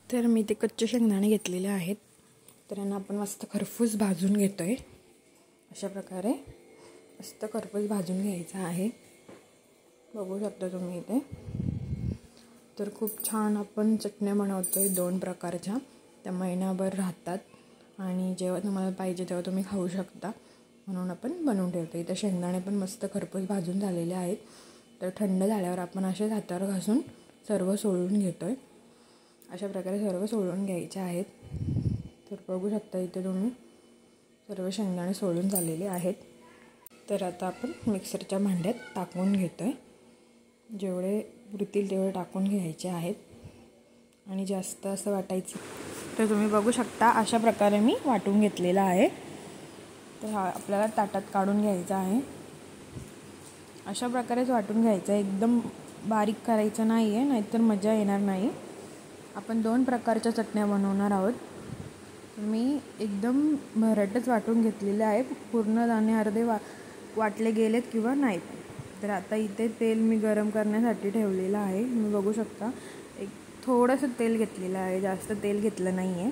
तर मी ते कच्चे शेंगदाणे घेतलेले आहेत. तर यांना आपण मस्त खरपूस भाजून घेतोय. अशा प्रकारे मस्त खरपूस भाजून घ्यायचं आहे. बघू शकता तुम्ही इथे. तर खूप छान आपण चटण्या बनवतोय 2 प्रकारच्या. त्या महिनाभर राहतात आणि जेव्हा तुम्हाला पाहिजे तेव्हा तुम्ही खाऊ शकता, म्हणून आपण बनवून ठेवतो. इथे शेंगदाणे पण मस्त खरपूस भाजून झालेले आहेत. तर थंड झाल्यावर आपण असे हातावर घासून सर्व सोलून घेतोय. अशा प्रकारे सर्व सोलून घ्यायचे आहेत. तर बघू शकता इथे तुम्ही सर्व शेंगदाणे सोलून झालेले आहेत. तर आता आपण मिक्सरच्या भांड्यात टाकून घेतोय. जेवढे पुरतील तेवढे टाकून घ्यायचे आहेत आणि जास्त असं वाटायचं. तर तुम्ही बघू शकता अशा प्रकारे मी वाटून घेतलेला आहे. तर हा आपल्याला ताटात काढून घ्यायचा आहे. अशा प्रकारेच वाटून घ्यायचं आहे. एकदम बारीक करायचं नाही आहे, नाहीतर मजा येणार नाही. आपण 2 प्रकारच्या चटण्या बनवणार आहोत. मी एकदम भरटच वाटून घेतलेले आहे. पूर्ण दाणे अर्धे वाटले गेलेत किंवा नाहीत. तर आता इथे तेल मी गरम करण्यासाठी ठेवलेलं आहे. मी बघू शकता एक थोडंसं तेल घेतलेलं आहे, जास्त तेल घेतलं नाही आहे.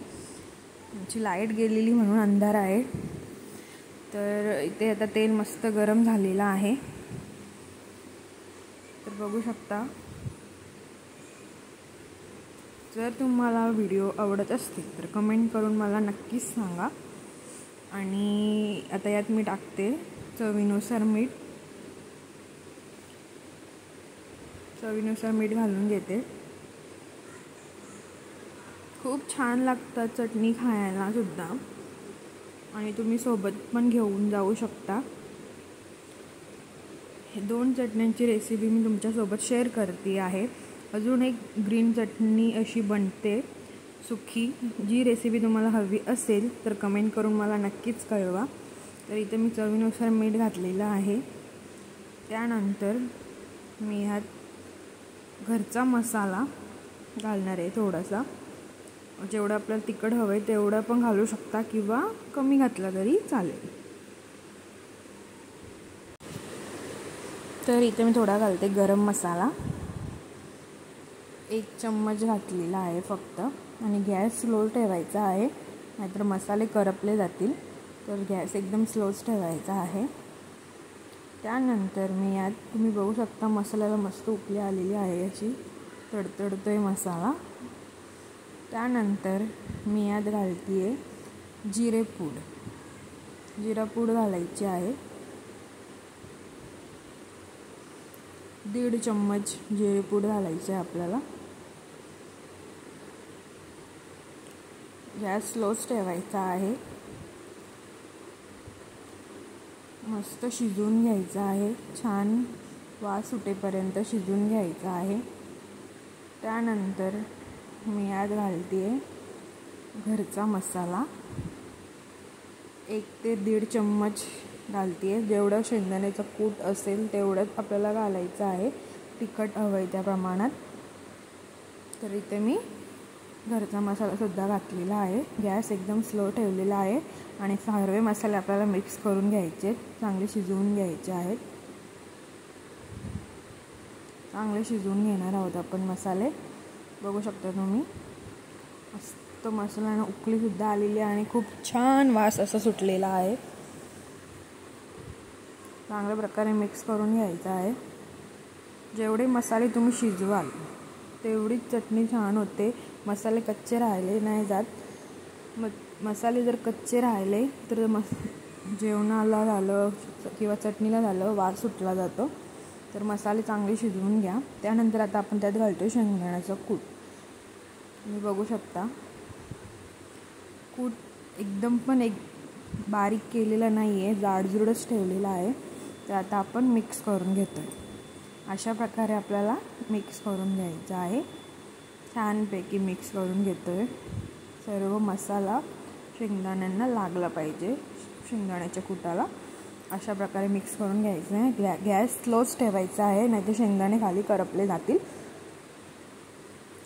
आमची लाईट गेलेली म्हणून अंधार आहे. तर इथे आता तेल मस्त गरम झालेलं आहे. तर बघू शकता. जर तुम्हाला व्हिडिओ आवडत असतील तर कमेंट करून मला नक्कीच सांगा. आणि आता यात मी टाकते चवीनुसार मीठ. चवीनुसार मीठ घालून घेते. खूप छान लागतात चटणी खायला सुद्धा, आणि तुम्ही सोबत पण घेऊन जाऊ शकता. हे 2 चटण्यांची रेसिपी मी तुमच्यासोबत शेअर करते आहे. अजून एक ग्रीन चटणी अशी बनते सुकी. जी रेसिपी तुम्हाला हवी असेल तर कमेंट करून मला नक्कीच कळवा. तर इथे मी चवीनुसार मीठ घातलेलं आहे. त्यानंतर मी ह्यात घरचा मसाला घालणार आहे थोडासा. जेवढं आपल्याला तिखट हवं आहे तेवढं पण घालू शकता किंवा कमी घातला तरी चालेल. तर इथे मी थोडा घालते गरम मसाला. 1 चम्मच घातलेला आहे फक्त. आणि गॅस स्लो ठेवायचा आहे, नाहीतर मसाले करपले जातील. तर गॅस एकदम स्लोच ठेवायचा आहे. त्यानंतर मी यात तुम्ही बघू शकता मसाल्याला मस्त उकळी आलेली आहे. अशी तडतडतोय मसाला. त्यानंतर मी यात घालते आहे जिरेपूड. जिरापूड घालायची आहे. 1.5 चम्मच जिरेपूड घालायचे आहे आपल्याला. गॅस स्लोच ठेवायचा आहे. मस्त शिजवून घ्यायचं आहे. छान वास सुटेपर्यंत शिजवून घ्यायचं आहे. त्यानंतर मी यात घालते घरचा मसाला. 1 ते 1.5 चम्मच घालते. जेवढं शेंगदाण्याचं कूट असेल तेवढंच आपल्याला घालायचं आहे. तिखट हवं आहे त्या प्रमाणात. तर इथे मी घरचा मसालासुद्धा घातलेला आहे. गॅस एकदम स्लो ठेवलेला आहे आणि सर्व मसाले आपल्याला मिक्स करून घ्यायचे, चांगले शिजवून घ्यायचे आहेत. चांगले शिजवून घेणार आहोत आपण मसाले. बघू शकता तुम्ही मस्त मसाल्यानं उकळीसुद्धा आलेली आहे आणि खूप छान वास असा सुटलेला आहे. चांगल्या प्रकारे मिक्स करून घ्यायचं आहे. जेवढे मसाले तुम्ही शिजवाल तेवढीच चटणी छान होते. मसाले कच्चे राहिले नाही जात. मसाले जर कच्चे राहिले तर जेवणाला झालं किंवा चटणीला झालं वास सुटला जातो. तर मसाले चांगले शिजवून घ्या. त्यानंतर आता आपण त्यात घालतो शेंगदाण्याचं कूट. तुम्ही बघू शकता कूट एकदम पण बारीक केलेला नाही आहे, जाडजूडच ठेवलेला आहे. तर आता आपण मिक्स करून घेतो आहे. अशा प्रकारे आपल्याला मिक्स करून घ्यायचं आहे. छानपैकी मिक्स करून घेतो आहे. सर्व मसाला शेंगदाण्यांना लागला पाहिजे, शेंगदाण्याच्या कुटाला. अशा प्रकारे मिक्स करून घ्यायचं आहे. गॅस स्लोच ठेवायचा आहे, नाहीतर शेंगदाणे खाली करपले जातील.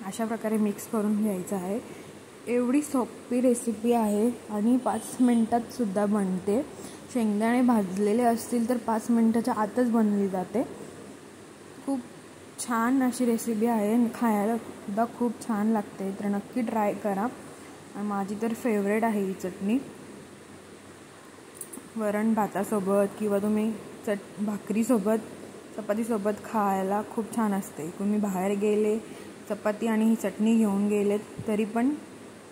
अशा प्रकारे मिक्स करून घ्यायचं आहे. एवढी सोपी रेसिपी आहे आणि 5 मिनटात सुद्धा बनते. शेंगदाणे भाजलेले असतील तर 5 मिनटाच्या आतच बनली जाते. खूप छान अशी रेसिपी आहे, खायला सुद्धा खूप छान लागते. तर नक्की ट्राय करा. माझी तर फेवरेट आहे ही चटणी. वरण भातासोबत किंवा तुम्ही भाकरीसोबत, चपातीसोबत खायला खूप छान असते. तुम्ही बाहेर गेले चपाती आणि ही चटणी घेऊन गेलेत तरी पण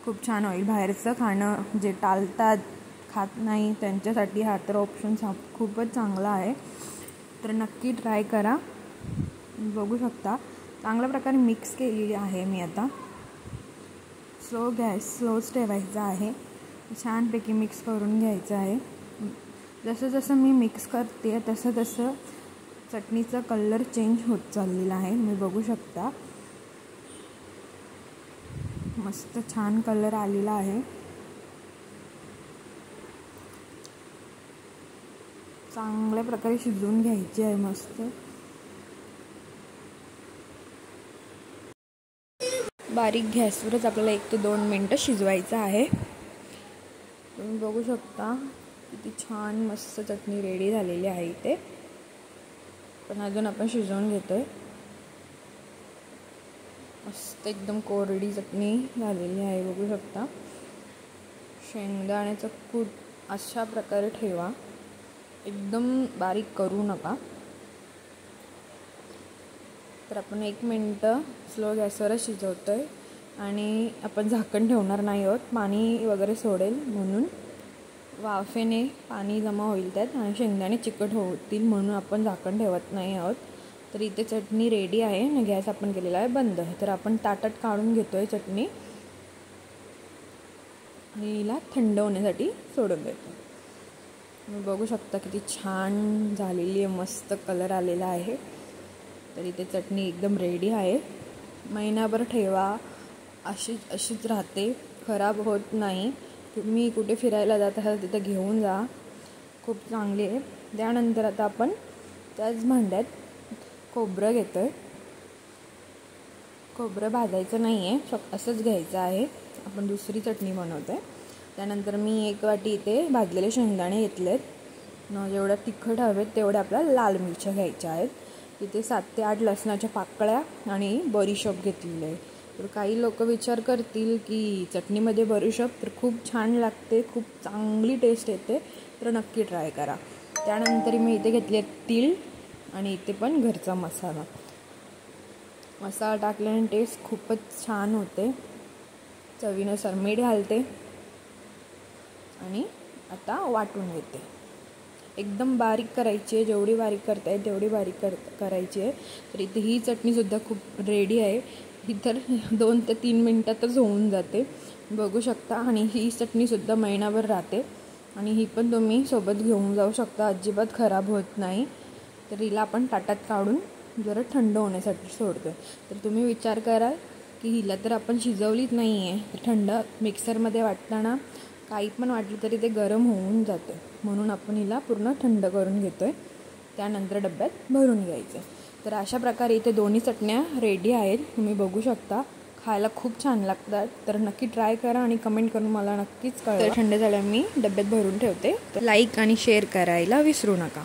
खूप छान होईल. बाहेरचं खाणं जे टाळतात, खात नाही, त्यांच्यासाठी हा तर ऑप्शन खूपच चांगला आहे. तर नक्की ट्राय करा. बघू शकता चांगल्या प्रकारे मिक्स केलेली आहे मी. आता स्लोच ठेवायचा आहे. छानपैकी मिक्स करून घ्यायचं आहे. जसं जसं मी मिक्स करते तसं चटणीचा कलर चेंज होत चाललेला आहे. मी बघू शकता मस्त छान कलर आलेला आहे. चांगल्या प्रकारे शिजवून घ्यायची आहे. मस्त बारीक गॅसवरच आपल्याला 1 ते 2 मिनटं शिजवायचं आहे. तुम्ही बघू शकता किती छान मस्त चटणी रेडी झालेली आहे. इथे पण अजून आपण शिजवून घेतोय. मस्त एकदम कोरडी चटणी झालेली आहे. बघू शकता शेंगदाण्याचं कूट अशा प्रकारे ठेवा, एकदम बारीक करू नका. तर आपण 1 मिनटं स्लो गॅसवरच शिजवतोय आणि आपण झाकण ठेवणार नाही आहोत. पाणी वगैरे सोडेल म्हणून, वाफेने पाणी जमा होईल त्यात आणि शेंगदाणे चिकट होतील म्हणून आपण झाकण ठेवत नाही आहोत. तर इथे चटणी रेडी आहे आणि गॅस आपण केलेला आहे बंद. तर आपण ताटात काढून घेतोय चटणी आणि हिला थंड होण्यासाठी सोडून देतो. तुम्ही बघू शकता किती छान झालेली आहे, मस्त कलर आलेला आहे. तर इथे चटणी एकदम रेडी आहे. महिनाभर ठेवा, अशीच राहते, खराब होत नाही. तुम्ही कुठे फिरायला जात असाल तिथे घेऊन जा, खूप चांगली आहे. त्यानंतर आता आपण त्याच भांड्यात खोबरं घेतोय. खोबरं भाजायचं नाही आहे, असंच घ्यायचं आहे. आपण दुसरी चटणी बनवतोय. त्यानंतर मी 1 वाटी इथे भाजलेले शेंगदाणे घेतलेत. जेवढ्या तिखट हवेत तेवढ्या आपल्याला लाल मिरच्या घ्यायच्या आहेत. इथे 7 ते 8 लसणाच्या पाकळ्या आणि बडीशोप घेतलेली आहे. तर काही लोक विचार करतील की चटणीमध्ये बडीशोप, तर खूप छान लागते, खूप चांगली टेस्ट येते. तर नक्की ट्राय करा. त्यानंतर मी इथे घेतले तीळ आणि इथे पण घरचा मसाला टाकल्याने टेस्ट खूपच छान होते. चवीनुसार मीठ घालते आणि आता वाटून घेते. एकदम बारीक करायची आहे, जेवढी बारीक करता येईल तेवढी बारीक करायची आहे. तर इथे ही चटणीसुद्धा खूप रेडी आहे. ही तर 2 ते 3 मिनटातच होऊन जाते, बघू शकता. आणि ही चटणीसुद्धा महिनाभर राहते आणि ही पण तुम्ही सोबत घेऊन जाऊ शकता, अजिबात खराब होत नाही. तर हिला आपण ताटात काढून जरा थंड होण्यासाठी सोडतो. तर तुम्ही विचार कराल की हिला तर आपण शिजवलीच नाही आहे, तर थंड मिक्सरमध्ये वाटताना काही पण वाटलं तरी ते गरम होऊन जातं, म्हणून आपण हिला पूर्ण थंड करून घेतोय. त्यानंतर डब्यात भरून घ्यायचं. तर अशा प्रकारे इथे दोन्ही चटण्या रेडी आहेत. तुम्ही बघू शकता, खायला खूप छान लागतात. तर नक्की ट्राय करा आणि कमेंट करून मला नक्कीच कळवा. थंड झाल्यावर मी डब्यात भरून ठेवते. तर लाईक आणि शेअर करायला विसरू नका.